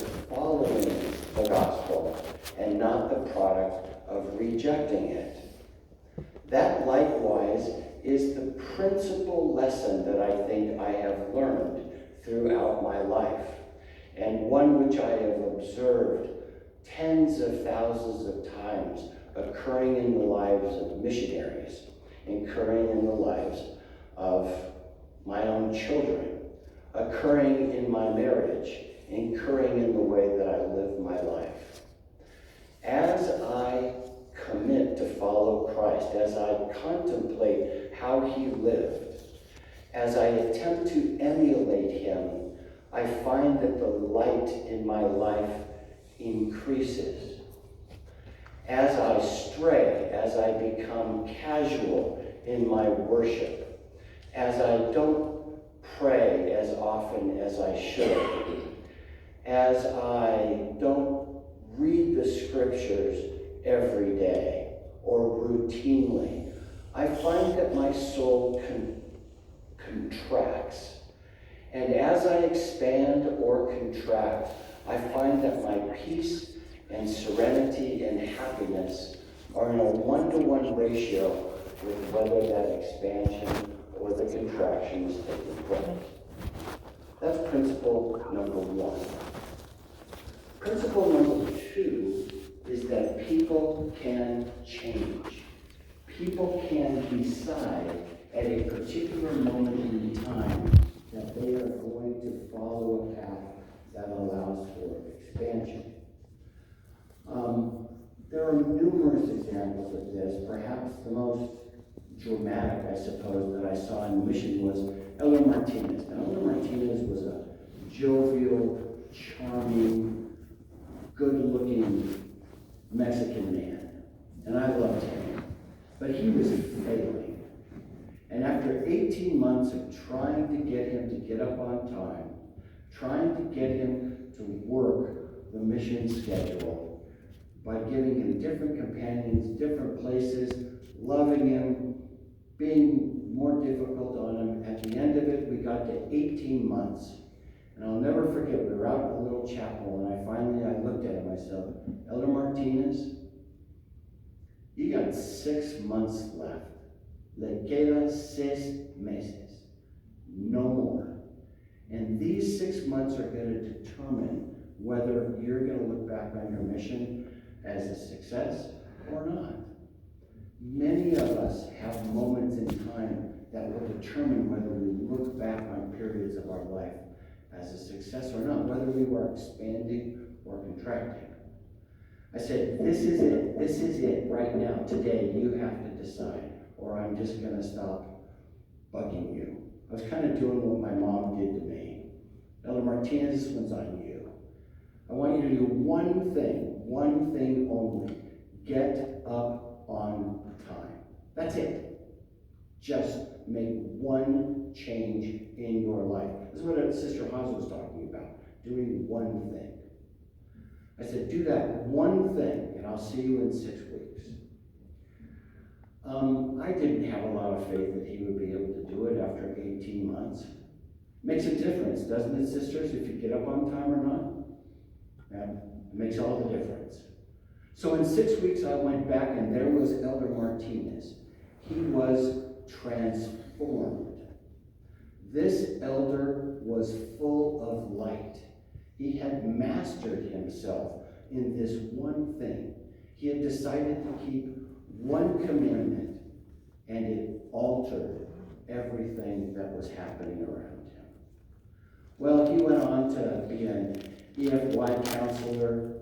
of following the gospel and not the product of rejecting it. That likewise is the principal lesson that I think I have learned throughout my life, and one which I have observed tens of thousands of times occurring in the lives of missionaries, occurring in the lives of my own children, occurring in my marriage, occurring in the way that I live my life. As I commit to follow Christ, as I contemplate how he lived, as I attempt to emulate him, I find that the light in my life increases. As I stray, as I become casual in my worship, as I don't pray as often as I should, as I don't read the scriptures every day or routinely, I find that my soul contracts. And as I expand or contract, I find that my peace and serenity and happiness are in a one-to-one ratio with whether that expansion or the contraction is taking place. That's principle number one. Principle number two is that people can change. People can decide at a particular moment in time that they are going to follow a path that allows for expansion. There are numerous examples of this. Perhaps the most dramatic, I suppose, that I saw in mission was Elder Martinez. Now, Elder Martinez was a jovial, charming, good-looking Mexican man, and I loved him. But he was failing. And after 18 months of trying to get him to get up on time, trying to get him to work the mission schedule, by giving him different companions, different places, loving him, being more difficult on him. At the end of it, we got to 18 months. And I'll never forget, we were out in a little chapel, and I looked at him, I said, Elder Martinez, you got 6 months left. Le queda 6 meses. No more. And these 6 months are going to determine whether you're going to look back on your mission as a success or not. Many of us have moments in time that will determine whether we look back on periods of our life as a success or not, whether we were expanding or contracting. I said, this is it right now, today, you have to decide, or I'm just going to stop bugging you. I was kind of doing what my mom did to me. Elder Martinez, this one's on you. I want you to do one thing only. Get up on time. That's it. Just make one change in your life. This is what Sister Haas was talking about, doing one thing. I said, do that one thing, and I'll see you in 6 weeks. I didn't have a lot of faith that he would be able to do it after 18 months. Makes a difference, doesn't it, sisters, if you get up on time or not? Yeah, it makes all the difference. So in 6 weeks, I went back, and there was Elder Martinez. He was transformed. This elder was full of light. He had mastered himself in this one thing. He had decided to keep one commandment, and it altered everything that was happening around him. Well, he went on to be an EFY counselor.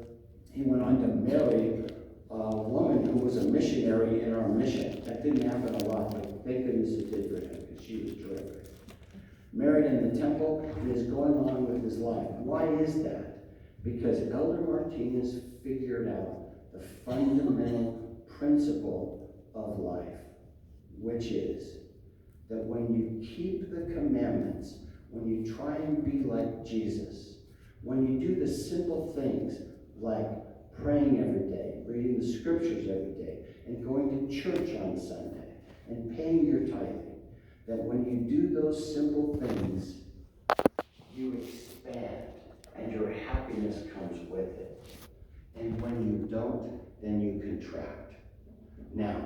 He went on to marry a woman who was a missionary in our mission. That didn't happen a lot, but thank goodness it did for him, because she was terrific. Married in the temple, and is going on with his life. Why is that? Because Elder Martinez figured out the fundamental principle of life, which is that when you keep the commandments, when you try and be like Jesus, when you do the simple things like praying every day, reading the scriptures every day, and going to church on Sunday, and paying your tithing, that when you do those simple things, you expand, and your happiness happiness comes with it. And when you don't, then you contract. Now,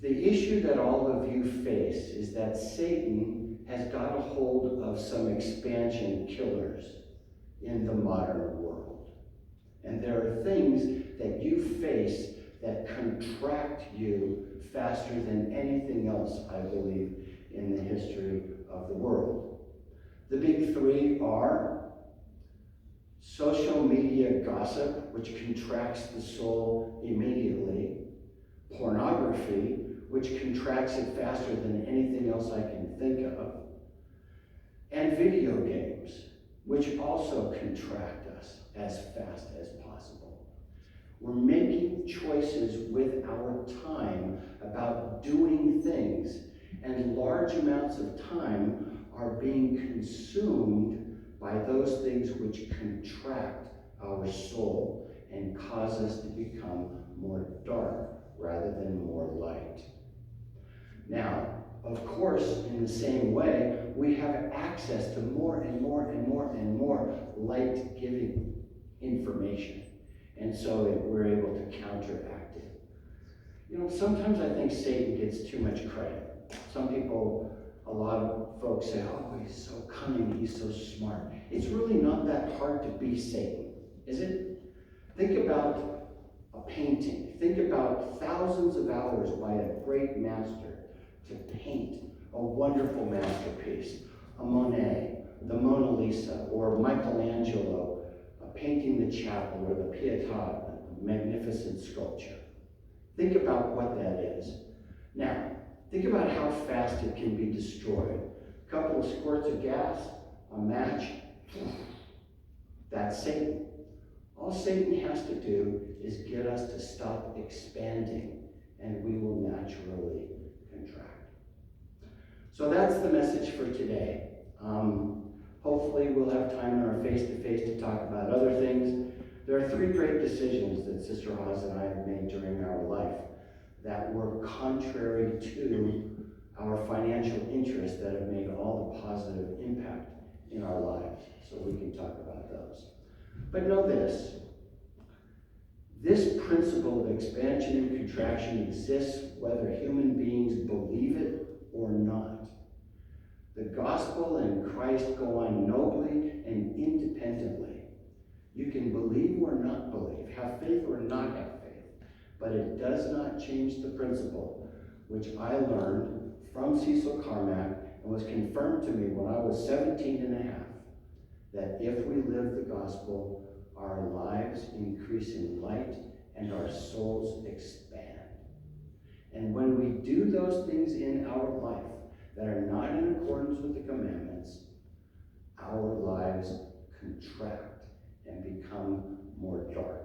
the issue that all of you face is that Satan has got a hold of some expansion killers in the modern world. And there are things that you face that contract you faster than anything else, I believe, in the history of the world. The big three are social media gossip, which contracts the soul immediately, pornography, which contracts it faster than anything else I can think of, and video games, which also contract us as fast as possible. We're making choices with our time about doing things, and large amounts of time are being consumed by those things which contract our soul and cause us to become more dark rather than more light. Now, of course, in the same way, we have access to more and more and more and more light-giving information. And so we're able to counteract it. You know, sometimes I think Satan gets too much credit. Some people, a lot of folks say, oh, he's so cunning, he's so smart. It's really not that hard to be Satan, is it? Think about a painting. Think about thousands of hours by a great master to paint a wonderful masterpiece, a Monet, the Mona Lisa, or Michelangelo painting the chapel or the Pietà, a magnificent sculpture. Think about what that is. Now, think about how fast it can be destroyed. A couple of squirts of gas, a match, that's Satan. All Satan has to do is get us to stop expanding, and we will naturally contract. So that's the message for today. Hopefully we'll have time in our face-to-face to talk about other things. There are three great decisions that Sister Haas and I have made during our life that were contrary to our financial interests that have made all the positive impact in our lives. So we can talk about those. But know this. This principle of expansion and contraction exists whether human beings believe it or not. The gospel and Christ go on nobly and independently. You can believe or not believe, have faith or not have faith, but it does not change the principle, which I learned from Cecil Carmack and was confirmed to me when I was 17 and a half, that if we live the gospel, our lives increase in light and our souls expand. And when we do those things in our life that are not in accordance with the commandments, our lives contract and become more dark.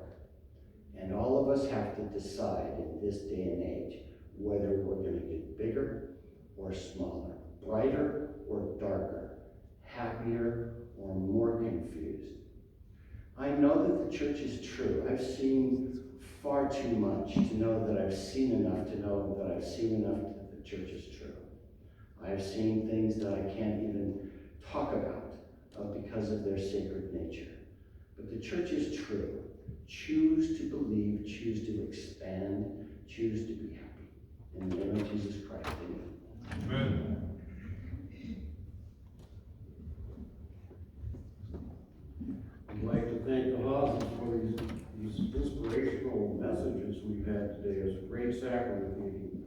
And all of us have to decide in this day and age whether we're going to get bigger or smaller, brighter or darker, happier or more confused. I know that the church is true. I've seen far too much to know that I've seen enough to know that I've seen enough that the church is true. I've seen things that I can't even talk about because of their sacred nature. But the church is true. Choose to believe, choose to expand, choose to be happy. In the name of Jesus Christ, amen. Amen. I'd like to thank the Haas for these inspirational messages we've had today. It was a great sacrament meeting.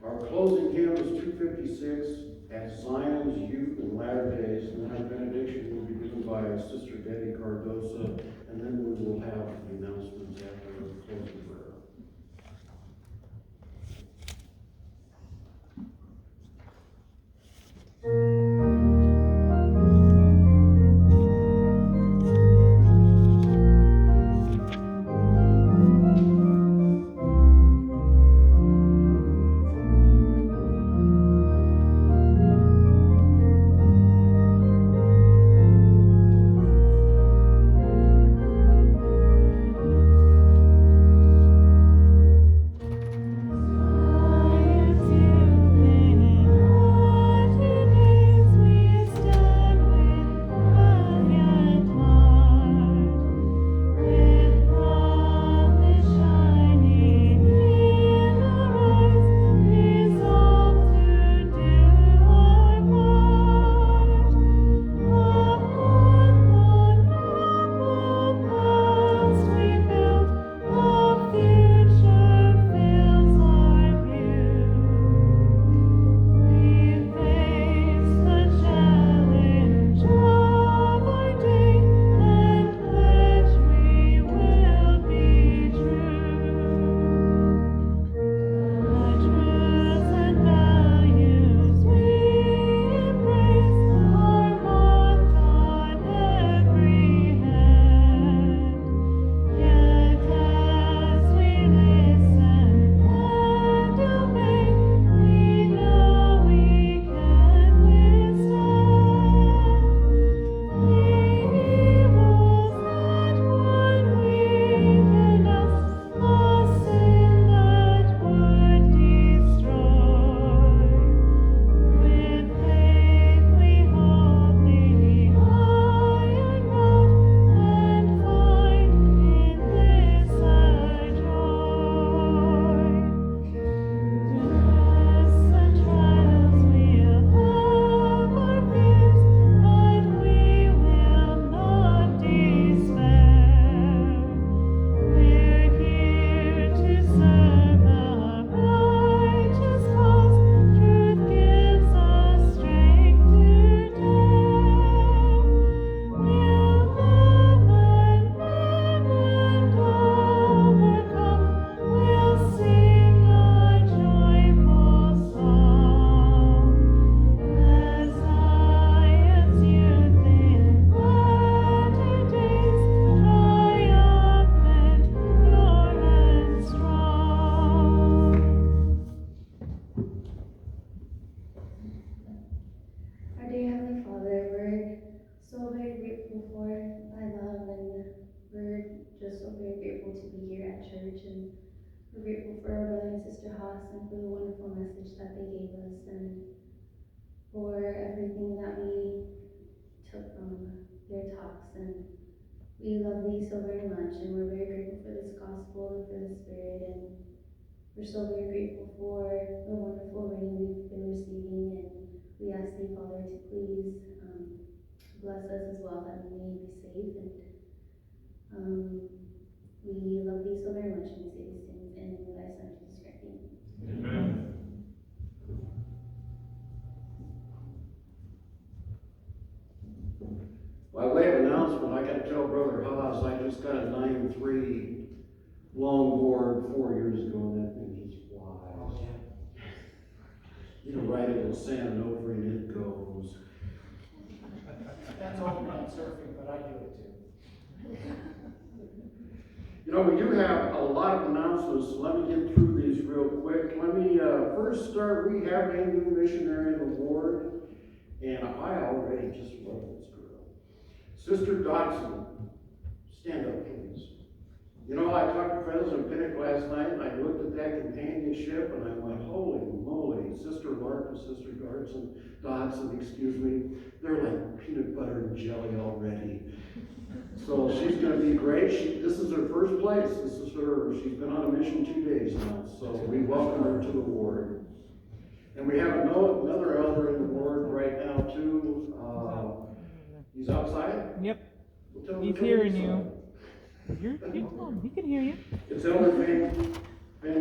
Our closing hymn is 256, At Zion's Youth and Latter Days, and then our benediction will be given by Sister Debbie Cardosa, and then we will have the announcements after the closing prayer. love thee so very much, and we're very grateful for this gospel and for the Spirit, and we're so very grateful for the wonderful rain we've been receiving, and we ask thee, Father, to please bless us as well, that we may be safe, and we love thee so very much, and we say these things in thy Son, Jesus Christ's name. Amen. By way of announcement, I gotta tell Brother Haas, I just got a 9.3 longboard 4 years ago, and that thing just flies. You know, ride it in sand over and it goes. That's all man surfing, but I do it too. You know, we do have a lot of announcements, so let me get through these real quick. Let me first start, we have a new missionary award, and I already just love this girl. Sister Dodson, stand up please. You know, I talked to President Pinnock last night, and I looked at that companionship, and I went, holy moly, Sister Lark and Sister Dodson, excuse me, they're like peanut butter and jelly already. So she's going to be great. This is her first place. She's been on a mission 2 days now, so we welcome her to the ward. And we have another elder in the ward right now, too. He's outside? Yep. We'll tell him He's to come hearing inside. you. You're calm. He can hear you. It's Elder Van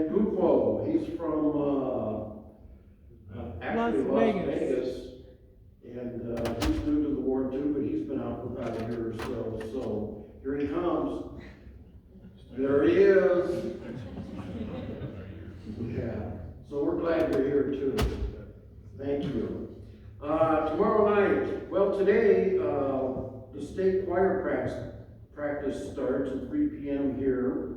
Gupo. He's from actually Las Vegas. And he's new to the ward too, but he's been out for about a year or so. So here he comes. There he is. Yeah. So we're glad you're here too. Thank you. Tomorrow night, well today, the state choir practice starts at 3 p.m. here.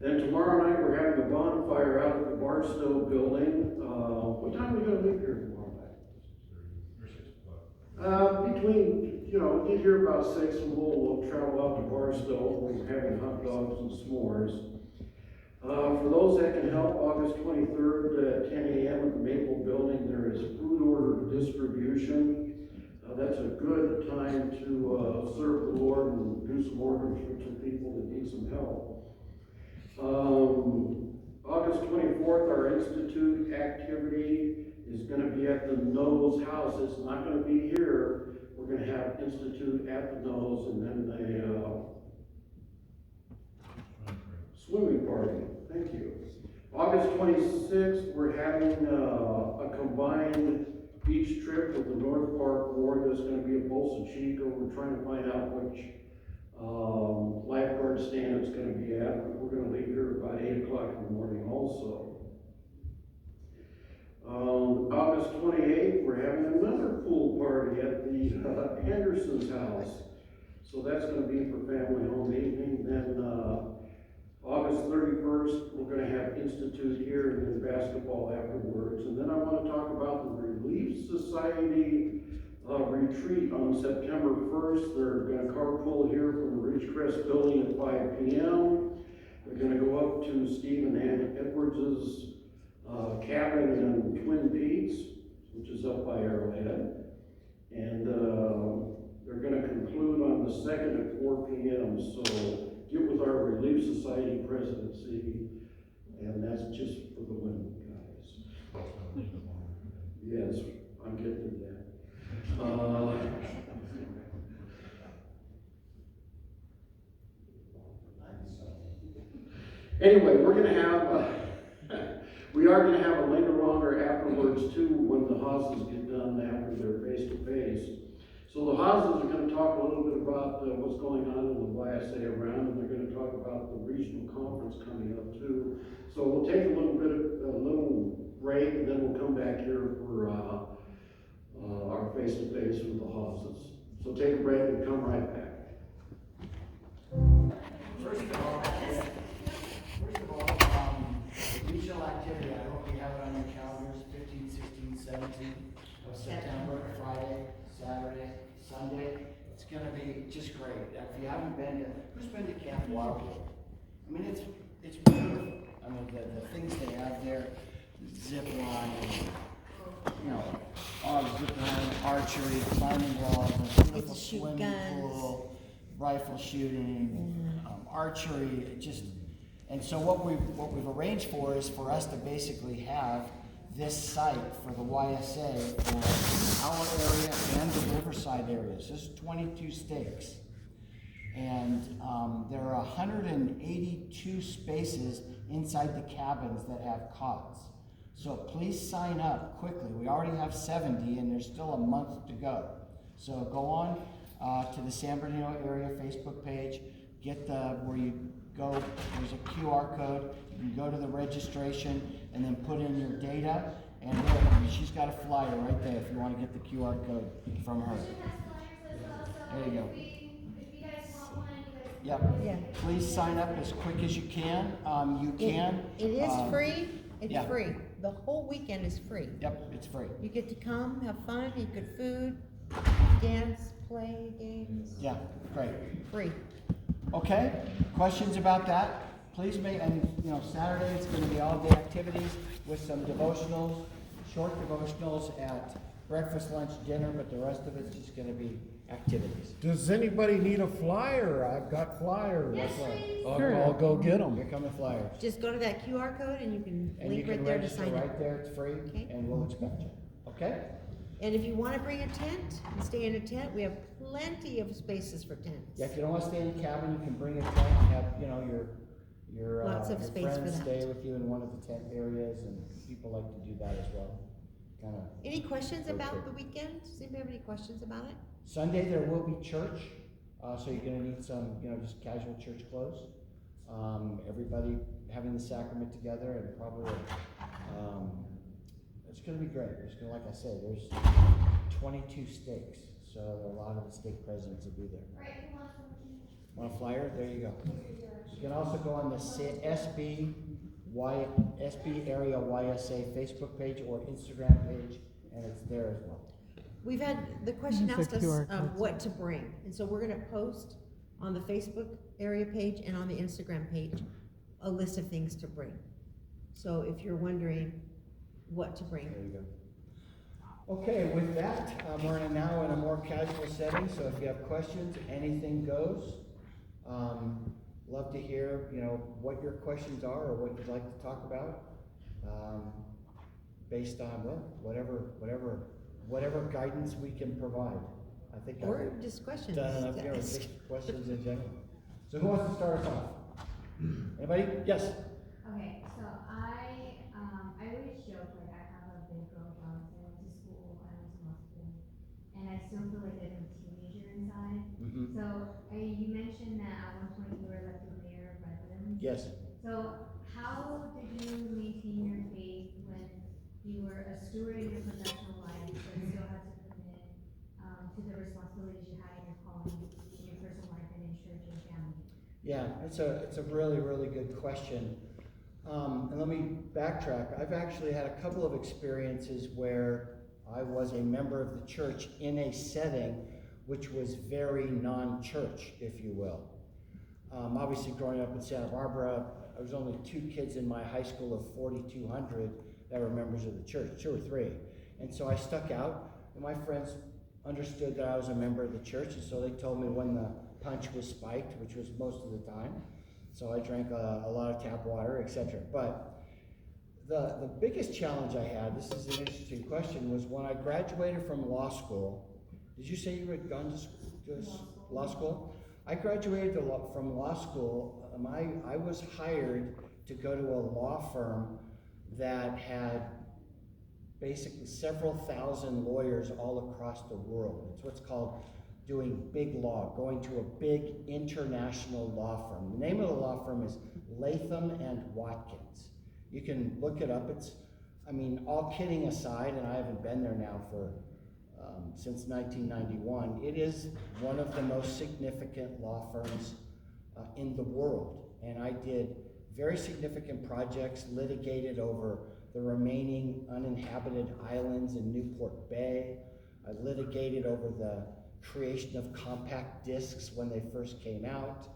Then tomorrow night we're having a bonfire out at the Barstow building. What time are we going to leave here tomorrow night? Between, get here about 6 and we'll travel out to Barstow. We're having hot dogs and s'mores. For those that can help, August 23rd at 10 a.m. at the Maple Building, there is food order distribution. That's a good time to serve the Lord and do some orders for some people that need some help. August 24th, our Institute activity is going to be at the Nose House. It's not going to be here. We're going to have Institute at the Nose and then a swimming party. Thank you. August 26th, we're having a combined beach trip with the North Park Ward. That's going to be at Bolsa Chica. We're trying to find out which lifeguard stand it's going to be at. We're going to leave here about 8 o'clock in the morning also. August 28th, we're having another pool party at the Henderson's house. So that's going to be for family home evening. Then August 31st, we're going to have Institute here and then basketball afterwards. And then I want to talk about the Relief Society retreat on September 1st. They're going to carpool here from the Ridgecrest building at 5 p.m. They're going to go up to Steve and Ann Edwards' cabin in Twin Peaks, which is up by Arrowhead. And they're going to conclude on the 2nd at 4 p.m. So get with our Relief Society presidency, and that's just for the women, guys. Yes, I'm getting to that. Anyway, we are going to have a linger-longer afterwards too when the Haases get done after their face-to-face. So the Haases are going to talk a little bit about what's going on in the YSA around, and they're going to talk about the regional conference coming up too. So we'll take a little break, and then we'll come back here for our face-to-face with the Haases. So take a break and come right back. First of all, the regional activity, I hope you have it on your calendars, 15, 16, 17 of September, Friday, Saturday, Sunday. It's going to be just great. If you haven't been to, who's been to Camp Wildwood? I mean, it's beautiful. I mean, the things they have there, zip line, zip line, archery, climbing walls, a beautiful swimming pool, rifle shooting, archery, and so what we've arranged for is for us to basically have this site for the YSA for our area and the Riverside areas. There's 22 stakes. And there are 182 spaces inside the cabins that have cots. So please sign up quickly. We already have 70 and there's still a month to go. So go on to the San Bernardino area Facebook page, get where you go, there's a QR code, you can go to the registration and then put in your data, and she's got a flyer right there if you want to get the QR code from her. There you go. Yep. Yeah. Please sign up as quick as you can. You can. It is free. It's yeah. free. The whole weekend is free. Yep, it's free. You get to come, have fun, eat good food, dance, play games. Yeah, great. Free. Okay, questions about that? Please make, and Saturday it's going to be all day activities with some devotionals, short devotionals at breakfast, lunch, dinner, but the rest of it's just going to be activities. Does anybody need a flyer? I've got flyers. Yes, please. I'll go get them. Here come the flyers. Just go to that QR code and you can And you link can right there to register sign up. right there, it's free, Okay. and we'll expect you. Okay? And if you want to bring a tent and stay in a tent, we have plenty of spaces for tents. Yeah, if you don't want to stay in a cabin, you can bring a tent and have, your Lots of your space for friends that. stay with you in one of the tent areas, and people like to do that as well. Kind of. Any questions Road about trip. the weekend? Does anybody have any questions about it? Sunday there will be church, so you're gonna need some, just casual church clothes. Everybody having the sacrament together, and probably, it's gonna be great. There's gonna, like I said, there's 22 stakes, so a lot of the stake presidents will be there. Want a flyer? There you go. You can also go on the SB Area YSA Facebook page or Instagram page, and it's there as well. We've had, the question It's a asked us QR code. what to bring, and so we're gonna post on the Facebook area page and on the Instagram page a list of things to bring. So if you're wondering what to bring. There you go. Okay, with that, we're now in a more casual setting, so if you have questions, anything goes. Love to hear, what your questions are or what you'd like to talk about, based on, whatever guidance we can provide. I think Or I've just questions. done enough to here with ask. just questions in general. So who wants to start us off? Anybody? Yes? Okay, so I always joke like I have a big girl bounce. I went to school, I went to law school, and I still feel like I'm a teenager inside. Mm-hmm. So you mentioned that at one point you were elected mayor of Redlands. Yes. So how did you maintain your faith when you were a steward in your professional life, but still had to commit to the responsibilities you had in your calling, in your personal life, and in church and family? Yeah, it's a really, really good question. And let me backtrack. I've actually had a couple of experiences where I was a member of the church in a setting which was very non-church, if you will. Obviously, growing up in Santa Barbara, I was only 2 kids in my high school of 4,200 that were members of the church, 2 or 3. And so I stuck out, and my friends understood that I was a member of the church, and so they told me when the punch was spiked, which was most of the time. So I drank a lot of tap water, etc. But the biggest challenge I had, this is an interesting question, was when I graduated from law school. Did you say you had gone to law school? I graduated from law school. I was hired to go to a law firm that had basically several thousand lawyers all across the world. It's what's called doing big law, going to a big international law firm. The name of the law firm is Latham and Watkins. You can look it up. All kidding aside, and I haven't been there now for since 1991, it is one of the most significant law firms in the world. And I did very significant projects, litigated over the remaining uninhabited islands in Newport Bay. I litigated over the creation of compact discs when they first came out.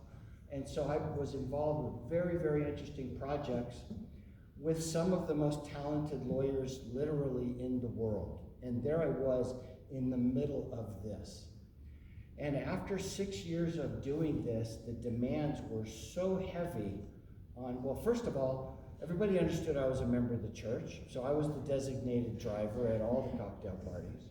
And so I was involved with very, very interesting projects with some of the most talented lawyers literally in the world. And there I was in the middle of this. And after 6 years of doing this, the demands were so heavy on, well, first of all, everybody understood I was a member of the church, so I was the designated driver at all the cocktail parties.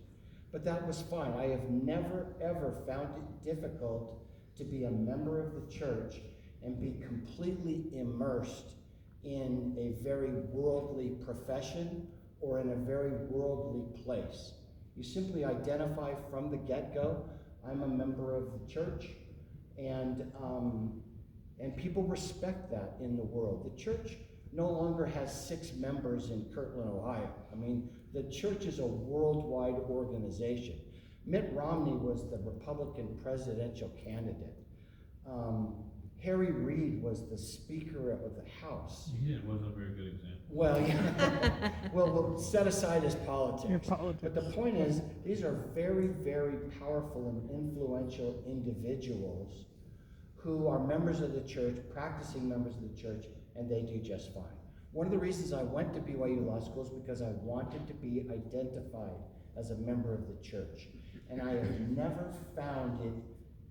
But that was fine. I have never, ever found it difficult to be a member of the church and be completely immersed in a very worldly profession or in a very worldly place. You simply identify from the get-go, I'm a member of the church, and people respect that in the world. The church no longer has 6 members in Kirtland, Ohio. I mean, the church is a worldwide organization. Mitt Romney was the Republican presidential candidate. Harry Reid was the Speaker of the House. Yeah, it wasn't a very good example. Well, yeah. well, we'll set aside his politics. Your politics. But the point is, these are very, very powerful and influential individuals who are members of the church, practicing members of the church, and they do just fine. One of the reasons I went to BYU Law School is because I wanted to be identified as a member of the church. And I have never found it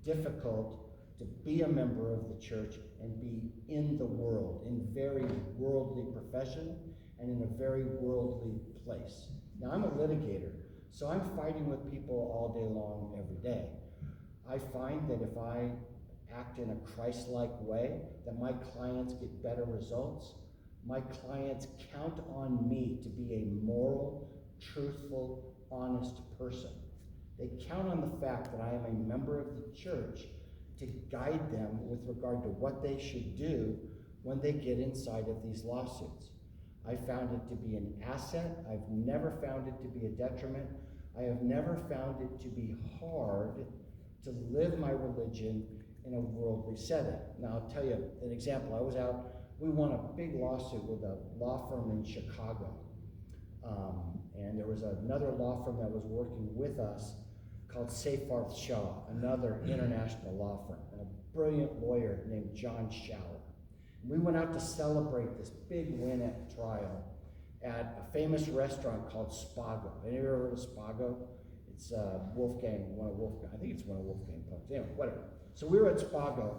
difficult to be a member of the church and be in the world, in very worldly profession and in a very worldly place. Now, I'm a litigator, so I'm fighting with people all day long, every day. I find that if I act in a Christ-like way, that my clients get better results. My clients count on me to be a moral, truthful, honest person. They count on the fact that I am a member of the church to guide them with regard to what they should do when they get inside of these lawsuits. I found it to be an asset. I've never found it to be a detriment. I have never found it to be hard to live my religion in a worldly setting. Now, I'll tell you an example. We won a big lawsuit with a law firm in Chicago. And there was another law firm that was working with us called Seyfarth Shaw, another international law firm, and a brilliant lawyer named John Schaller. We went out to celebrate this big win at trial at a famous restaurant called Spago. Have you ever heard of Spago? It's Wolfgang, I think it's one of Wolfgang Puck's. Anyway, whatever. So we were at Spago,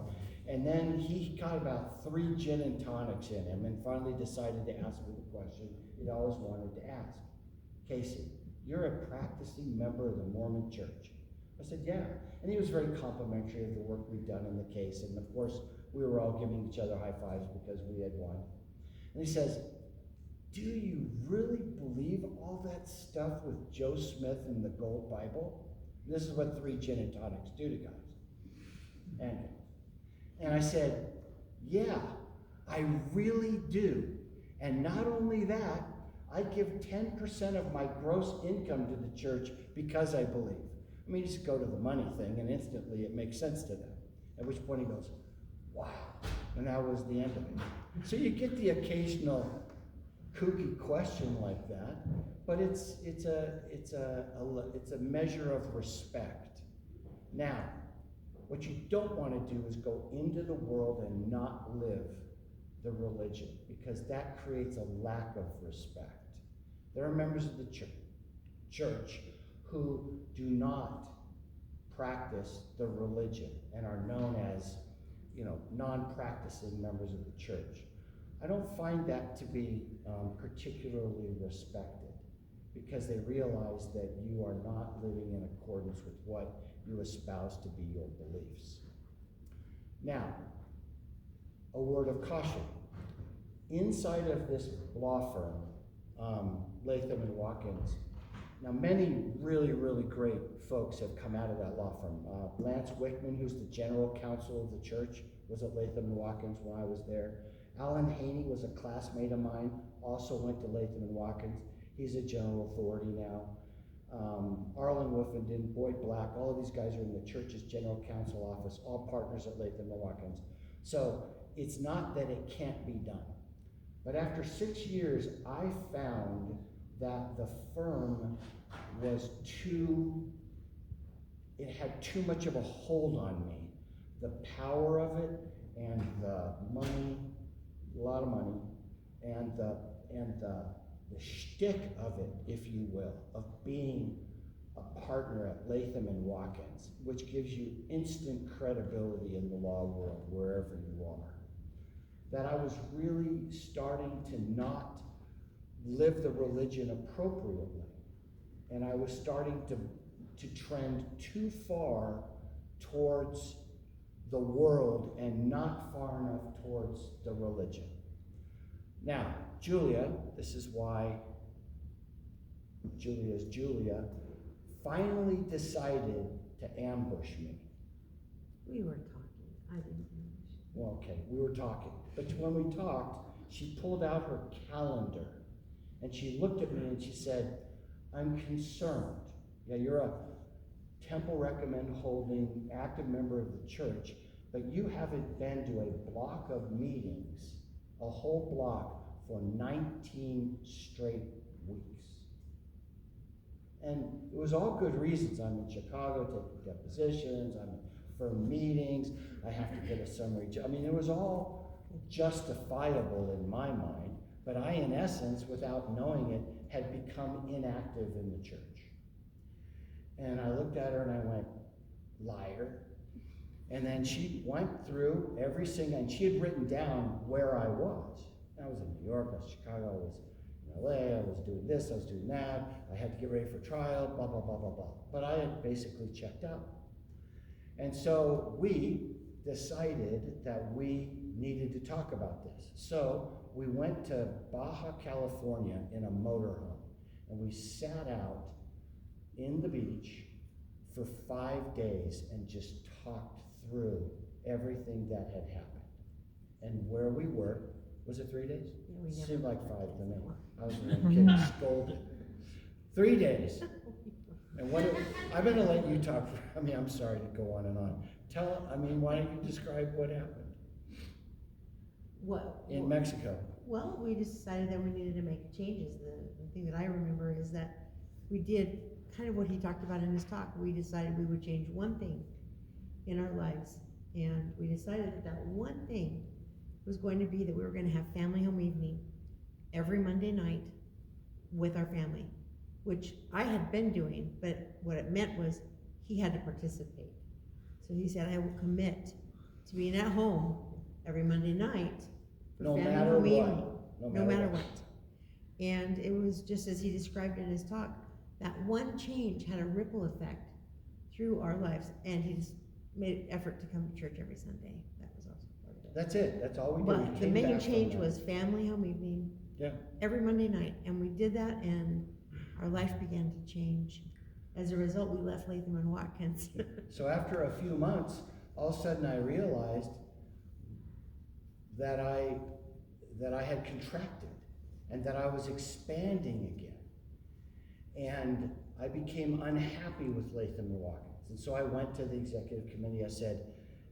and then he got about 3 gin and tonics in him and finally decided to ask me the question he'd always wanted to ask. Casey, you're a practicing member of the Mormon Church. I said, yeah. And he was very complimentary of the work we'd done in the case. And of course, we were all giving each other high fives because we had won. And he says, do you really believe all that stuff with Joe Smith and the Gold Bible? And this is what 3 gin and tonics do to guys. And I said, yeah, I really do. And not only that, I give 10% of my gross income to the church because I believe. I mean, just go to the money thing and instantly it makes sense to them. At which point he goes, wow. And that was the end of it. So you get the occasional kooky question like that, but it's a measure of respect. Now, what you don't want to do is go into the world and not live the religion, because that creates a lack of respect. There are members of the church who do not practice the religion and are known as, non-practicing members of the church. I don't find that to be particularly respected, because they realize that you are not living in accordance with what you espouse to be your beliefs. Now, a word of caution. Inside of this law firm, Latham and Watkins, now many really, really great folks have come out of that law firm. Lance Wickman, who's the general counsel of the church, was at Latham and Watkins when I was there. Alan Haney was a classmate of mine, also went to Latham and Watkins. He's a general authority now. Arlen Wolfenden, Boyd Black, all of these guys are in the church's general counsel office, all partners at Latham and Watkins. So it's not that it can't be done. But after 6 years, I found that the firm it had too much of a hold on me. The power of it and the money, a lot of money, and the shtick of it, if you will, of being a partner at Latham and Watkins, which gives you instant credibility in the law world wherever you are. That I was really starting to not live the religion appropriately. And I was starting to trend too far towards the world and not far enough towards the religion. Now, Julia, this is why Julia's Julia, finally decided to ambush me. We were talking, I didn't finish. Well, okay, we were talking. But when we talked, she pulled out her calendar and she looked at me and she said, I'm concerned. Yeah, you're a temple recommend holding active member of the church, but you haven't been to a block of meetings, a whole block, for 19 straight weeks. And it was all good reasons. I'm in Chicago taking depositions, I'm for meetings, I have to get a summary. I mean, it was all justifiable in my mind, but I, in essence, without knowing it, had become inactive in the church. And I looked at her and I went, liar. And then she went through every single, and she had written down where I was. I was in New York, I was in Chicago, I was in LA, I was doing this, I was doing that, I had to get ready for trial, blah, blah, blah, blah, blah. But I had basically checked out. And so we decided that we needed to talk about this. So we went to Baja California in a motorhome, and we sat out in the beach for 5 days and just talked through everything that had happened. And where we were, was it 3 days? Yeah, we never. Seemed like 5 to me. I was getting scolded. 3 days. And I'm gonna let you talk, I'm sorry to go on and on. Why don't you describe what happened What? in Mexico? Well, we decided that we needed to make changes. The thing that I remember is that we did kind of what he talked about in his talk. We decided we would change one thing in our lives, and we decided that one thing was going to be that we were going to have family home evening every Monday night with our family, which I had been doing, but what it meant was he had to participate. So he said, I will commit to being at home every Monday night for No family matter home what. evening. No matter what. And it was just as he described in his talk, that one change had a ripple effect through our lives, and he just made an effort to come to church every Sunday. That was also part of it. That's it, that's all we did. But We the came main back from change that. was family home evening Yeah. every Monday night, and we did that, and our life began to change. As a result, we left Latham and Watkins. So after a few months, all of a sudden I realized that I had contracted and that I was expanding again. And I became unhappy with Latham and Watkins. And so I went to the executive committee. I said,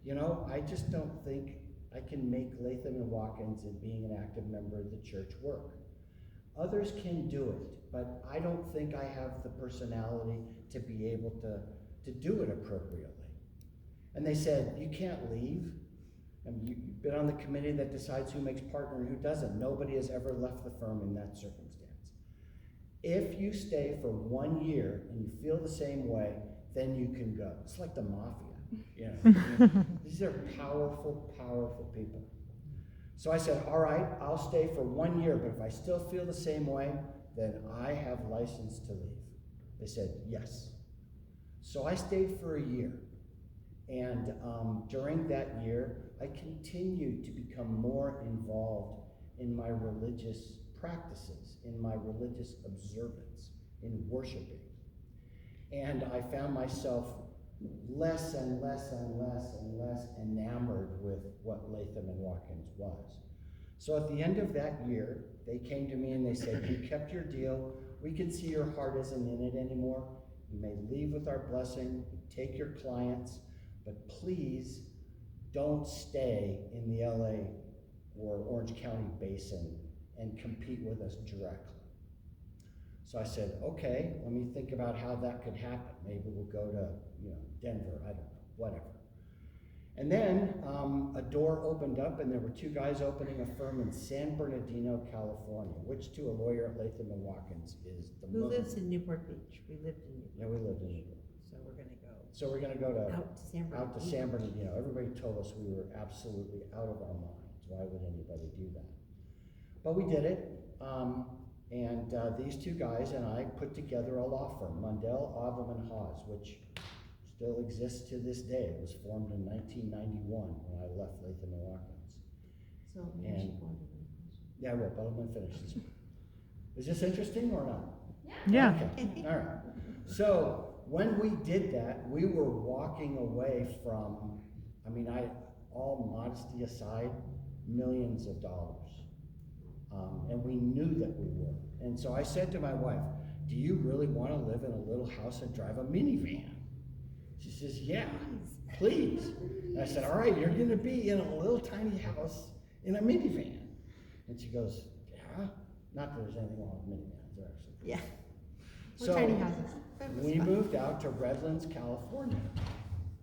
I just don't think I can make Latham and Watkins and being an active member of the church work. Others can do it, but I don't think I have the personality to be able to do it appropriately. And they said, you can't leave. You've been on the committee that decides who makes partner and who doesn't. Nobody has ever left the firm in that circumstance. If you stay for 1 year and you feel the same way, then you can go. It's like the mafia. These are powerful, powerful people. So I said, all right, I'll stay for 1 year, but if I still feel the same way, then I have license to leave. They said, yes. So I stayed for a year. And during that year, I continued to become more involved in my religious practices, in my religious observance, in worshiping. And I found myself less and less and less and less enamored with what Latham and Watkins was. So at the end of that year, they came to me and they said, you kept your deal. We can see your heart isn't in it anymore. You may leave with our blessing, take your clients, but please don't stay in the LA or Orange County basin and compete with us directly. So I said, okay, let me think about how that could happen. Maybe we'll go to, Denver, I don't know, whatever. And then a door opened up, and there were two guys opening a firm in San Bernardino, California, which to a lawyer at Latham and Watkins is the Who moon. lives in Newport Beach? We lived in Newport. Yeah, we lived in Newport. So we're gonna go So we're gonna go to out to San Bernardino. Everybody told us we were absolutely out of our minds. Why would anybody do that? But we did it. And these two guys and I put together a law firm, Mundell, Odlum, and Haas, which still exists to this day. It was formed in 1991 when I left Latham and Watkins. So maybe we should go into the. Yeah, I will, but I'm gonna finish this one. Is this interesting or not? Yeah. Okay, all right. So when we did that, we were walking away from, all modesty aside, millions of dollars. And we knew that we were. And so I said to my wife, do you really want to live in a little house and drive a minivan? She says, yeah, please. And I said, all right, you're going to be in a little tiny house in a minivan. And she goes, yeah. Not that there's anything wrong with minivans, they're actually pretty Yeah. So, We're tiny houses. That was we fun. moved out to Redlands, California.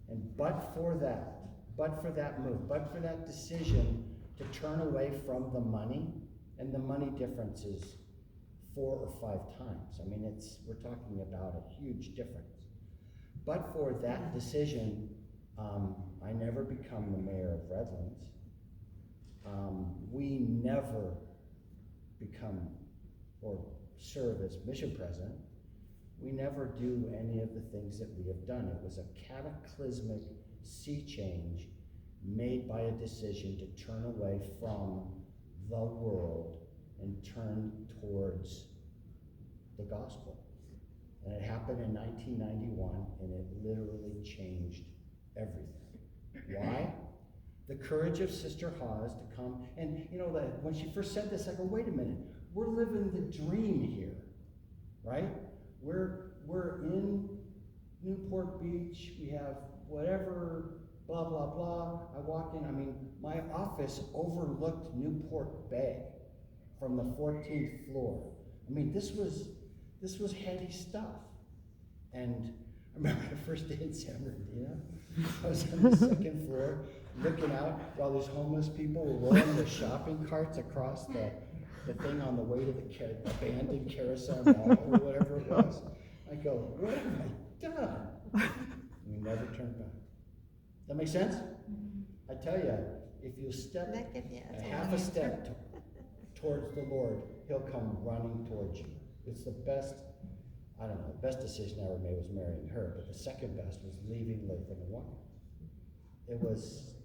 And but for that move, but for that decision to turn away from the money, and the money difference is 4 or 5 times. We're talking about a huge difference. But for that decision, I never become the mayor of Redlands. We never become or serve as mission president. We never do any of the things that we have done. It was a cataclysmic sea change made by a decision to turn away from the world and turn towards the gospel. And it happened in 1991, and it literally changed everything. Why? The courage of Sister Haas to come, and that when she first said this, I go, wait a minute, we're living the dream here, right? We're in Newport Beach, we have whatever, blah, blah, blah. I walk in, my office overlooked Newport Bay from the 14th floor. This was heady stuff. And I remember the first day in San Bernardino, I was on the second floor looking out while these homeless people were rolling their shopping carts across the thing on the way to the abandoned Carousel Mall or whatever it was. I go, what have I done? We never turned back. That make sense? I tell you, if you step a half a step towards the Lord, He'll come running towards you. It's the best, the best decision I ever made was marrying her, but the second best was leaving Latham and Watkins. It was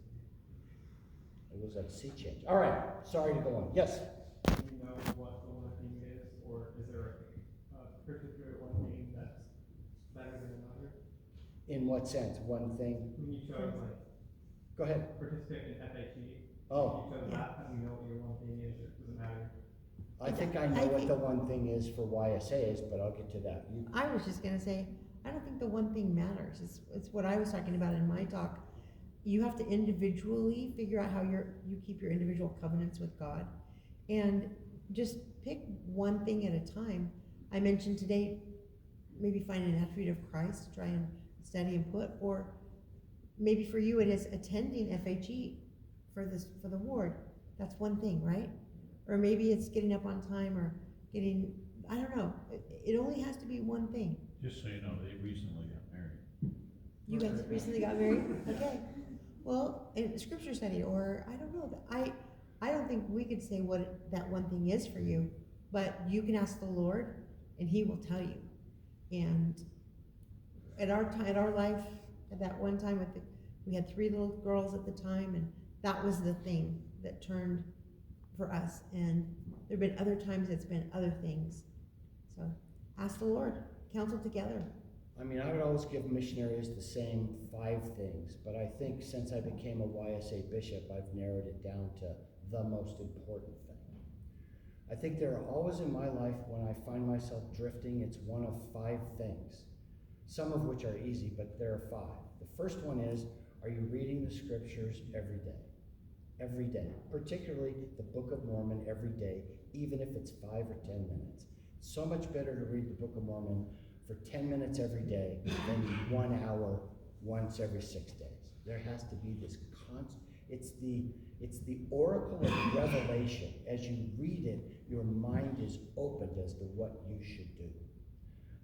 a sea change. All right, sorry to go on. Yes? Do you know what the one thing is, or is there a particular one thing that's better than another? In what sense? One thing? When you chose, Go ahead. participate in FHE, Oh, you chose that, and you know what your one thing is, or does it matter? I think I know what the one thing is for YSA is, but I'll get to that. I was just gonna say, I don't think the one thing matters. It's what I was talking about in my talk. You have to individually figure out how you keep your individual covenants with God, and just pick one thing at a time. I mentioned today, maybe find an attribute of Christ, try and study and put, or maybe for you it is attending FHE for the ward. That's one thing, right? Or maybe it's getting up on time, or I don't know. It only has to be one thing. Just so you know, they recently got married. You guys recently got married? Okay. Well, in scripture study, or I don't know. I don't think we could say what that one thing is for you, but you can ask the Lord, and He will tell you. And at our life, at that one time, we had 3 little girls at the time, and that was the thing that turned for us. And there have been other times it's been other things. So ask the Lord, counsel together. I would always give missionaries the same 5 things, but I think since I became a YSA bishop, I've narrowed it down to the most important thing. I think there are always in my life when I find myself drifting, it's one of 5 things, some of which are easy, but there are 5. The first one is, are you reading the scriptures every day? Every day, particularly the Book of Mormon every day, even if it's 5 or 10 minutes. It's so much better to read the Book of Mormon for 10 minutes every day than 1 hour once every 6 days. There has to be this constant, it's the oracle of revelation. As you read it, your mind is opened as to what you should do.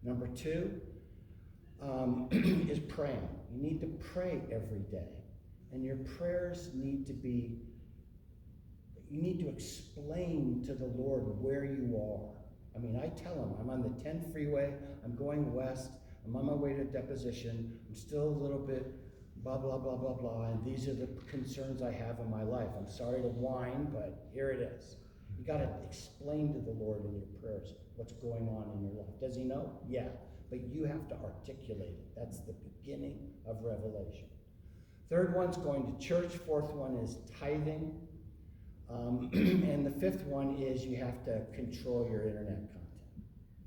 Number 2 is praying. You need to pray every day. And your prayers need to be, you need to explain to the Lord where you are. I mean, I tell him, I'm on the 10 freeway, I'm going west, I'm on my way to a deposition, I'm still a little bit blah, blah, blah, blah, blah, and these are the concerns I have in my life. I'm sorry to whine, but here it is. You got to explain to the Lord in your prayers what's going on in your life. Does he know? Yeah, but you have to articulate it. That's the beginning of revelation. Third one's going to church. Fourth one is tithing. And the fifth one is you have to control your internet content.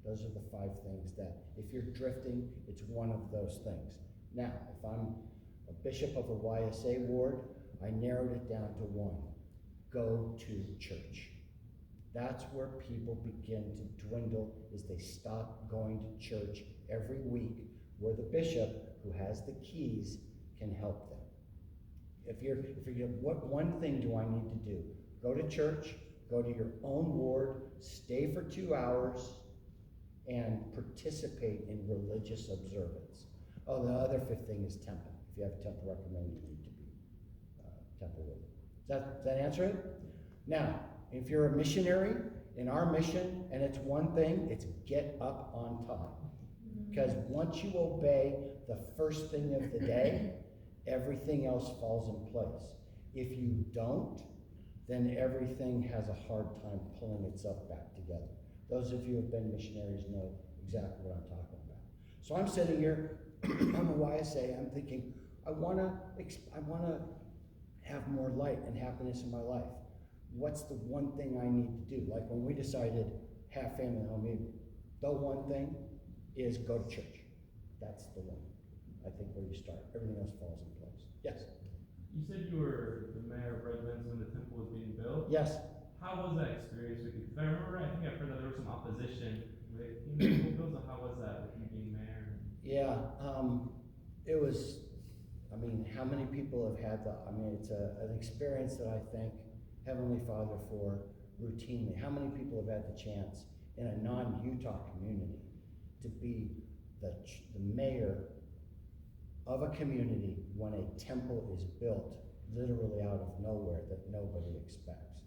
Those are the 5 things that, if you're drifting, it's one of those things. Now, if I'm a bishop of a YSA ward, I narrowed it down to 1. Go to church. That's where people begin to dwindle, is they stop going to church every week, where the bishop, who has the keys, can help them. If you're what one thing do I need to do? Go to church, go to your own ward, stay for 2 hours, and participate in religious observance. Oh, the other 5th thing is temple. If you have a temple, recommend you need to be temple with it. Does that answer it? Now, if you're a missionary, in our mission, and it's one thing, it's get up on time. Because once you obey the first thing of the day, everything else falls in place. If you don't, then everything has a hard time pulling itself back together. Those of you who have been missionaries know exactly what I'm talking about. So I'm sitting here, I'm a YSA, I'm thinking, I wanna have more light and happiness in my life. What's the one thing I need to do? Like when we decided half family home meeting, the one thing is go to church. That's the one, I think, where you start. Everything else falls in place. Yes? You said you were the mayor of Redlands when the temple was being built. Yes. How was that experience with you? Because I remember, I think I've heard that there was some opposition with temple builds. So how was that with you being mayor? Yeah, it was, I mean, how many people have had that? I mean, it's an experience that I thank Heavenly Father for routinely. How many people have had the chance in a non-Utah community to be the mayor of a community when a temple is built literally out of nowhere that nobody expects?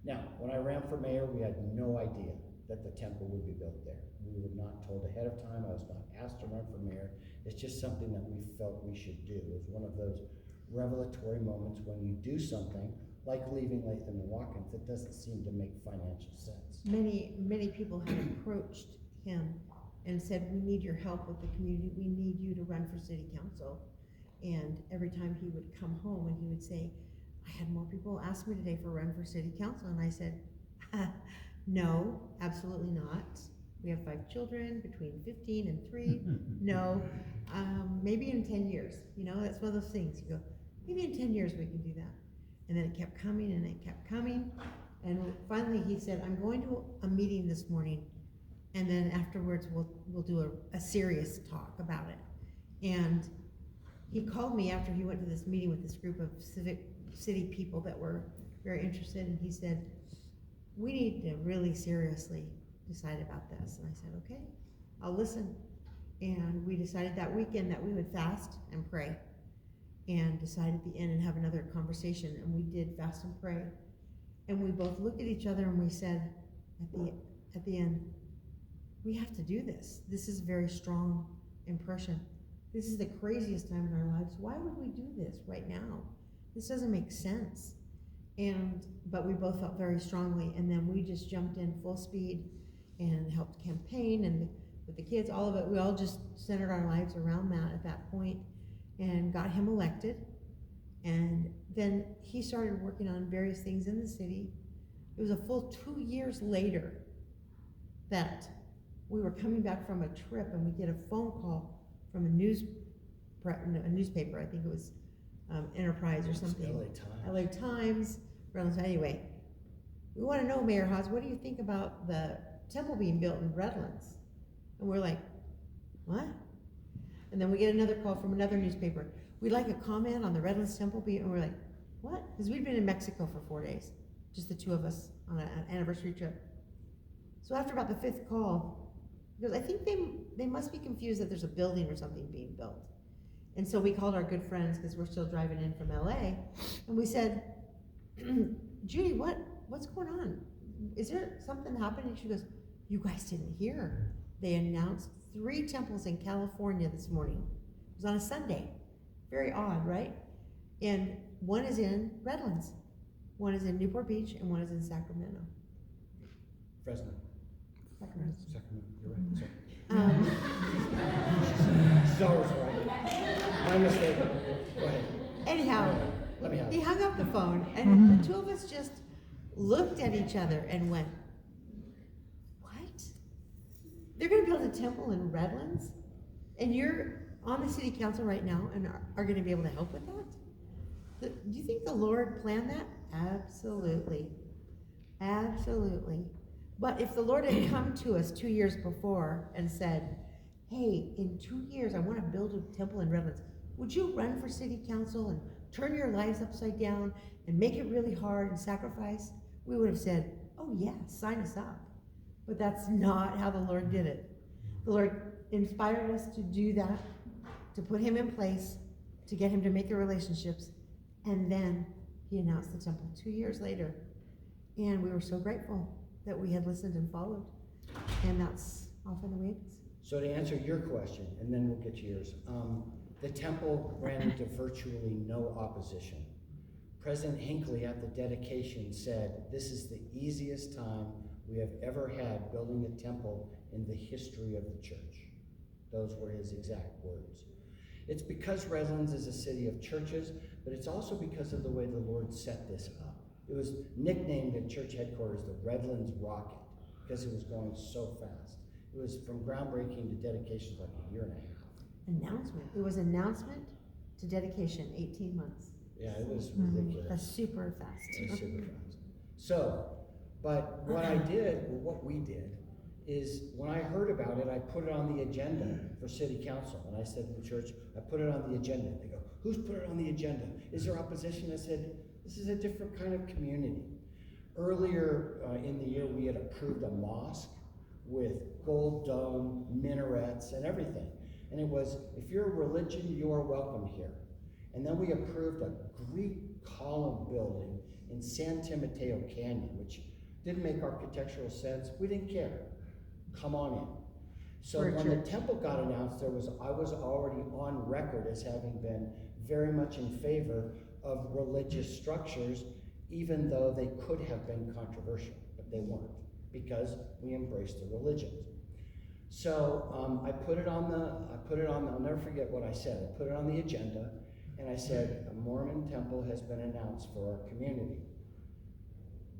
Now, when I ran for mayor, we had no idea that the temple would be built there. We were not told ahead of time. I was not asked to run for mayor. It's just something that we felt we should do. It was one of those revelatory moments when you do something like leaving Latham and Watkins that doesn't seem to make financial sense. Many people had approached him and said, we need your help with the community. We need you to run for city council. And every time he would come home and he would say, I had more people ask me today for a run for city council. And I said, no, absolutely not. We have 5 children between 15 and 3. No, maybe in 10 years. You know, that's one of those things. You go, maybe in 10 years we can do that. And then it kept coming and it kept coming. And finally he said, I'm going to a meeting this morning, and then afterwards we'll do a serious talk about it. And he called me after he went to this meeting with this group of city people that were very interested, and he said, we need to really seriously decide about this. And I said, okay, I'll listen. And we decided that weekend that we would fast and pray, and decide at the end and have another conversation. And we did fast and pray. And we both looked at each other and we said at the end, we have to do this. This is a very strong impression. This is the craziest time in our lives. Why would we do this right now? This doesn't make sense. But we both felt very strongly, and then we just jumped in full speed and helped campaign, and with the kids, all of it, we all just centered our lives around that at that point and got him elected. And then he started working on various things in the city. It was a full 2 years later that we were coming back from a trip, and we get a phone call from a newspaper, I think it was Enterprise or something. LA Times. Anyway, we want to know, Mayor Haas, what do you think about the temple being built in Redlands? And we're like, what? And then we get another call from another newspaper. We'd like a comment on the Redlands Temple, and we're like, what? Because we'd been in Mexico for 4 days, just the two of us on an anniversary trip. So after about the 5th call, he goes, I think they must be confused that there's a building or something being built. And so we called our good friends, because we're still driving in from LA, and we said, Judy, what's going on? Is there something happening? She goes, you guys didn't hear. They announced 3 temples in California this morning. It was on a Sunday. Very odd, right? And one is in Redlands, one is in Newport Beach, and one is in Sacramento. Fresno. Sacramento. Sacramento, you're right, sorry. She's always right. My mistake. Go ahead. Anyhow, Let me have he it. hung up the phone, and the two of us just looked at each other and went, what? They're gonna build a temple in Redlands? And you're on the city council right now and are gonna be able to help with that? Do you think the Lord planned that? Absolutely. Absolutely. But if the Lord had come to us 2 years before and said, hey, in 2 years I wanna build a temple in Redlands, would you run for city council and turn your lives upside down and make it really hard and sacrifice? We would have said, oh yeah, sign us up. But that's not how the Lord did it. The Lord inspired us to do that, to put him in place, to get him to make the relationships, and then he announced the temple 2 years later. And we were so grateful that we had listened and followed. And that's often the way it is. So to answer your question, and then we'll get to yours, the temple ran into virtually no opposition. President Hinckley at the dedication said, this is the easiest time we have ever had building a temple in the history of the church. Those were his exact words. It's because Redlands is a city of churches, but it's also because of the way the Lord set this up. It was nicknamed at church headquarters the Redlands Rocket because it was going so fast. It was from groundbreaking to dedication like a year and a half. Announcement. It was announcement to dedication, 18 months. Yeah, it was ridiculous. That's super fast. It was super fast. So, but what I did, or what we did, is when I heard about it, I put it on the agenda for city council. And I said to the church, I put it on the agenda. They go, who's put it on the agenda? Is there opposition? I said, this is a different kind of community. Earlier in the year, we had approved a mosque with gold dome, minarets, and everything. And it was, if you're a religion, you are welcome here. And then we approved a Greek column building in San Timoteo Canyon, which didn't make architectural sense. We didn't care. Come on in. So when the temple got announced, I was already on record as having been very much in favor of religious structures, even though they could have been controversial, but they weren't, because we embraced the religions. So I put it on I'll never forget what I said. I put it on the agenda, and I said, a Mormon temple has been announced for our community.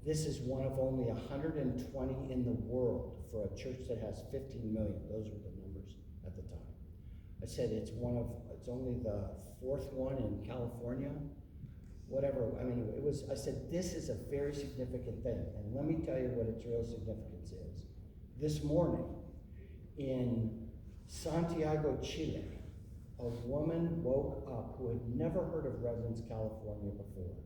This is one of only 120 in the world for a church that has 15 million. Those were the numbers at the time. I said it's only the 4th one in California, whatever. I mean, I said, this is a very significant thing. And let me tell you what its real significance is. This morning in Santiago, Chile, a woman woke up who had never heard of Redlands, California before,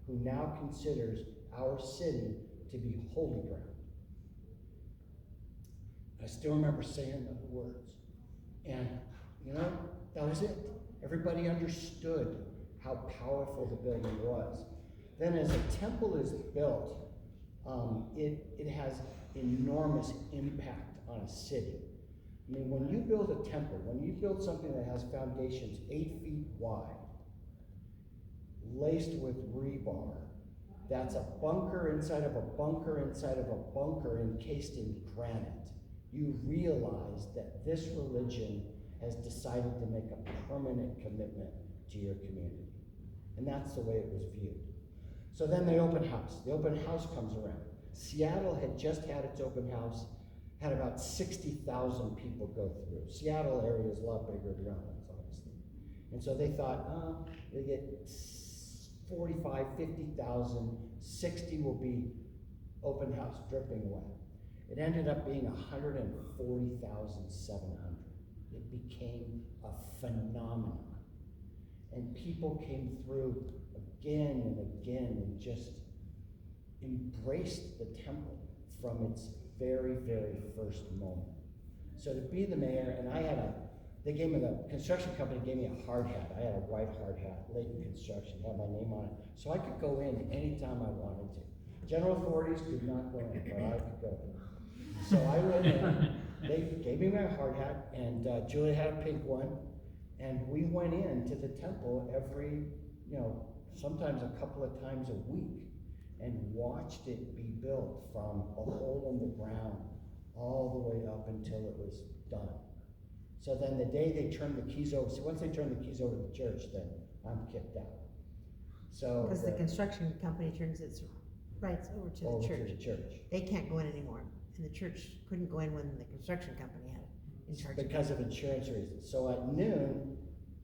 who now considers our city to be holy ground. I still remember saying the words. And, you know, that was it. Everybody understood how powerful the building was. Then as a temple is built, it has enormous impact on a city. I mean, when you build a temple, when you build something that has foundations 8 feet wide, laced with rebar, that's a bunker inside of a bunker inside of a bunker encased in granite, you realize that this religion has decided to make a permanent commitment to your community. And that's the way it was viewed. So then the open house. The open house comes around. Seattle had just had its open house, had about 60,000 people go through. Seattle area is a lot bigger than Redlands, obviously. And so they thought, they get 45, 50,000, 60 will be open house dripping wet. It ended up being 140,700. It became a phenomenon. And people came through again and again and just embraced the temple from its very, very first moment. So to be the mayor, and the construction company gave me a hard hat. I had a white hard hat, Leighton Construction, had my name on it. So I could go in anytime I wanted to. General authorities could not go in, but I could go in. So I went in, they gave me my hard hat, and Julie had a pink one, and we went into the temple every, sometimes a couple of times a week, and watched it be built from a hole in the ground all the way up until it was done. So then the day they turned the keys over, so once they turned the keys over to the church, then I'm kicked out. So Because the construction company turns its rights over to the church. They can't go in anymore, and the church couldn't go in when the construction company had it in charge. Because of insurance reasons. So at noon,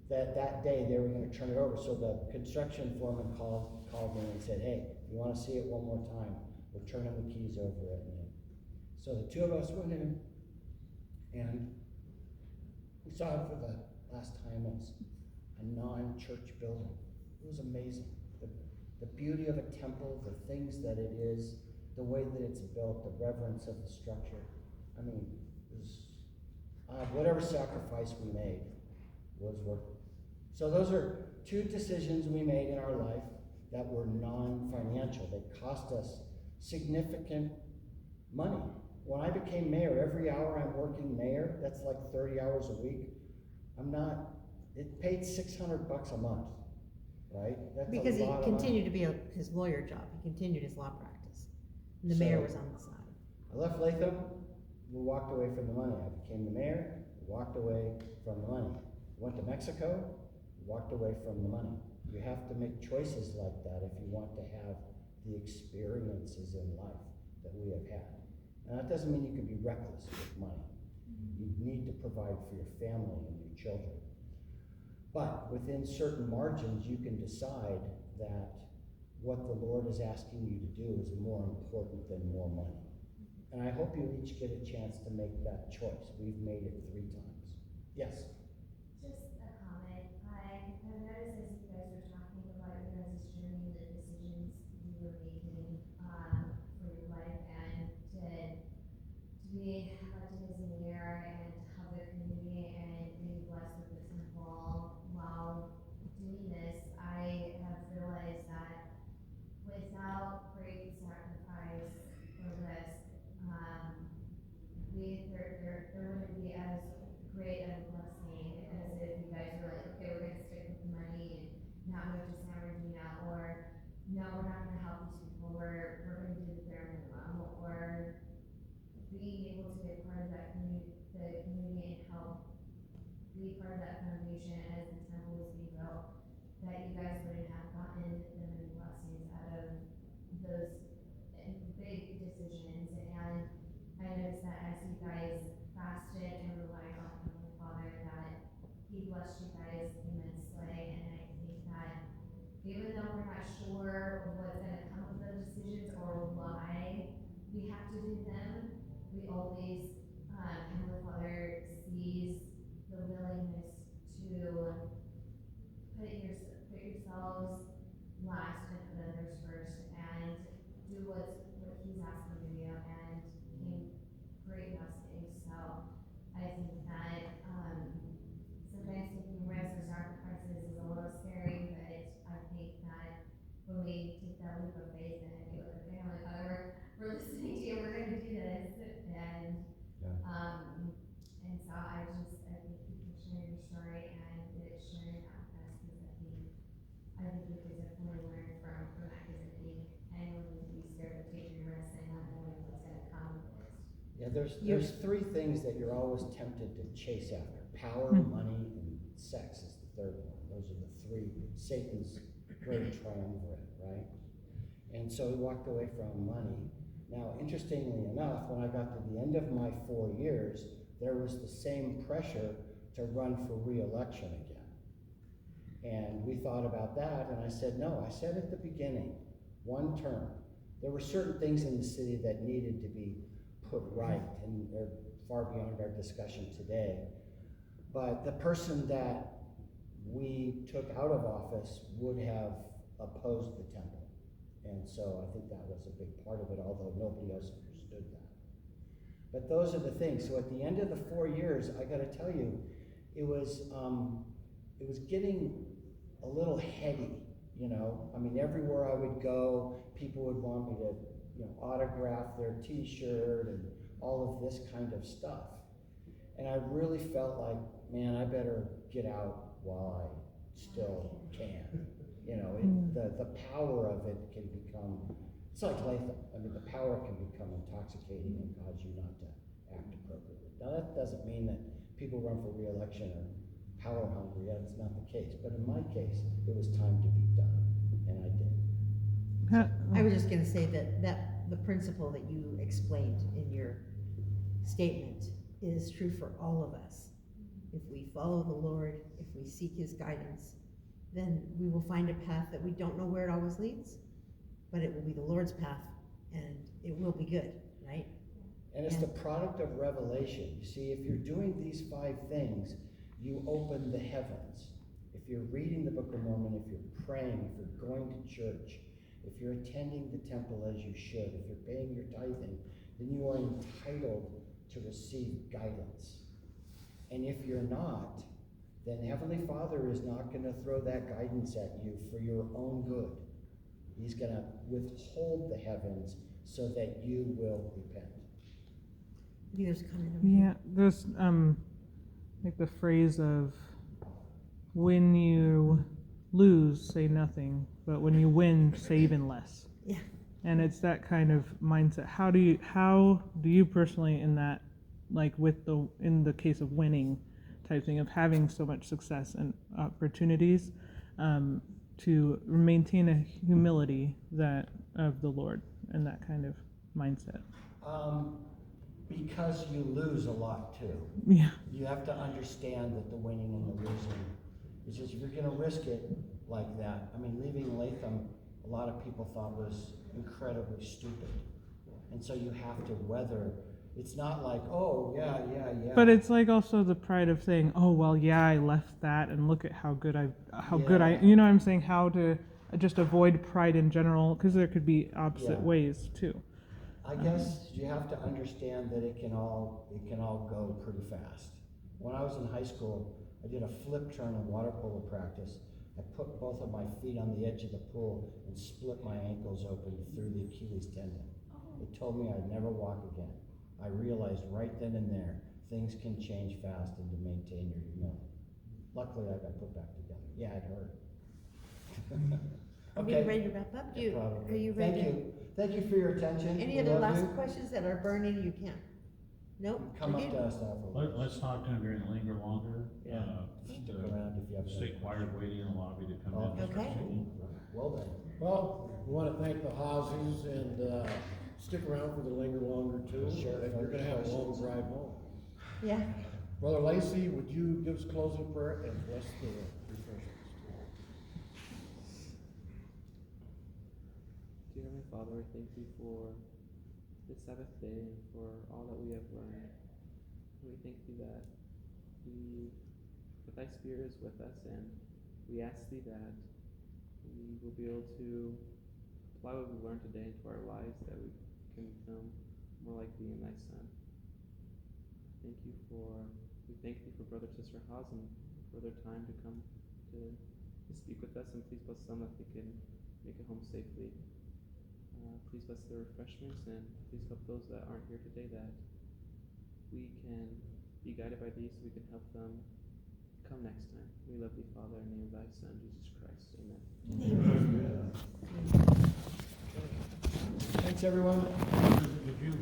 that day, they were gonna turn it over, so the construction foreman called me and said, hey, if you wanna see it one more time, we're turning the keys over at noon. So the two of us went in, and we saw it for the last time as a non-church building. It was amazing. The beauty of a temple, the things that it is, the way that it's built, the reverence of the structure. I mean, it was, whatever sacrifice we made was worth it. So those are two decisions we made in our life that were non-financial. They cost us significant money. When I became mayor, every hour I'm working mayor, that's like 30 hours a week. It paid $600 a month, right? That's Because a he lot of continued money. to be his lawyer job, he continued his law practice. And the mayor was on the side. I left Latham, we walked away from the money. I became the mayor, walked away from the money. Went to Mexico, walked away from the money. You have to make choices like that if you want to have the experiences in life that we have had. And that doesn't mean you can be reckless with money. You need to provide for your family and your children. But within certain margins, you can decide that what the Lord is asking you to do is more important than more money. And I hope you each get a chance to make that choice. We've made it 3 times. Yes? Just a comment. I noticed as you guys were talking about your guys' journey, the decisions you were making for your life, and to be elected as a mayor and to help the community and be blessed with the temple. While doing this, I have realized that without great sacrifice or risk, there wouldn't be as great of a blessing as if you guys were like, okay, we're gonna stick with the money and not move to San Bernardino, or no, we're not gonna help these people, we're gonna do the bare minimum, or being able to be a part of that community and help be part of that foundation as the temple was being built, that you guys wouldn't have gotten the many blessings out of those big decisions. And I noticed that as you guys fasted and relied on the Father, that He blessed you guys immensely. And I think that even though we're not sure what's going to come of those decisions or why we have to do them, we always, Heavenly Father sees the willingness to put yourselves last and put others first, and do what He's asking you to do, and gain great blessings. So I think that sometimes taking risks or sacrifices is a little scary, but I think that when we take that leap of faith and be like, okay, Heavenly Father, we're listening to you, we're going to do this, and so I think you can share your story and sharing that with us, because I think we could definitely learn from that, because I think anyone would be scared of taking risks and not knowing what's going to come of it. Yeah, there's 3 things that you're always tempted to chase after. Power, money, and sex is the third one. Those are the 3, Satan's great triumvirate, right? And so he walked away from money. Now, interestingly enough, when I got to the end of my 4 years, there was the same pressure to run for re-election again. And we thought about that, and I said, no, I said at the beginning, 1 term. There were certain things in the city that needed to be put right, and they're far beyond our discussion today. But the person that we took out of office would have opposed the temple. And so I think that was a big part of it, although nobody else understood that. But those are the things. So at the end of the 4 years, I gotta tell you, it was getting a little heady, you know? I mean, everywhere I would go, people would want me to, you know, autograph their t-shirt and all of this kind of stuff. And I really felt like, man, I better get out while I still can. You know, the power of it can become, it's like Latham. I mean, the power can become intoxicating and cause you not to act appropriately. Now, that doesn't mean that people run for re-election are power hungry. That's not the case. But in my case, it was time to be done, and I did. I was just gonna say that the principle that you explained in your statement is true for all of us. If we follow the Lord, if we seek His guidance, then we will find a path that we don't know where it always leads, but it will be the Lord's path, and it will be good, right? And it's the product of revelation. You see, if you're doing these 5 things, you open the heavens. If you're reading the Book of Mormon, if you're praying, if you're going to church, if you're attending the temple as you should, if you're paying your tithing, then you are entitled to receive guidance. And if you're not, then Heavenly Father is not going to throw that guidance at you for your own good. He's going to withhold the heavens so that you will repent. I think there's a comment. Yeah, there's like the phrase of when you lose, say nothing, but when you win, say even less. Yeah. And it's that kind of mindset. How do you personally in that, like in the case of winning type thing, of having so much success and opportunities, to maintain a humility that of the Lord and that kind of mindset? Because you lose a lot too. Yeah. You have to understand that the winning and the losing is just, if you're going to risk it like that. I mean, leaving Latham, a lot of people thought was incredibly stupid. And so you have to weather. It's not like, oh, yeah. But it's like also the pride of saying, oh, well, yeah, I left that and look at how good I, you know what I'm saying? How to just avoid pride in general, because there could be opposite ways too. I guess you have to understand that it can all go pretty fast. When I was in high school, I did a flip turn in water polo practice. I put both of my feet on the edge of the pool and split my ankles open through the Achilles tendon. They told me I'd never walk again. I realized right then and there, things can change fast and to maintain your humility. Luckily, I got put back together. Yeah, it hurt. Are we ready to wrap up? Are you ready? Thank you for your attention. Any other last questions that are burning you can? Nope. Come up to us afterwards. Let's talk to him during the linger longer. Yeah. Stick around if you have Stay quiet, waiting in the lobby to come in. Okay. Well done. Well, we want to thank the Haases and stick around for the linger longer too. Sure. You're going to have a long drive home. Yeah. Brother Lacey, would you give us closing prayer and bless the refreshments? Dear Heavenly Father, I thank you for this Sabbath day and for all that we have learned. We thank you that thy Spirit is with us, and we ask thee that we will be able to apply what we learned today into our lives, that we can become more like thee and thy Son. We thank thee for Brother Sister Haas and for their time to come to speak with us, and please bless them that they can make it home safely. Please bless their refreshments, and please help those that aren't here today, that we can be guided by thee so we can help them come next time. We love thee, Father, in the name of thy Son, Jesus Christ. Amen. Thanks, everyone. Did you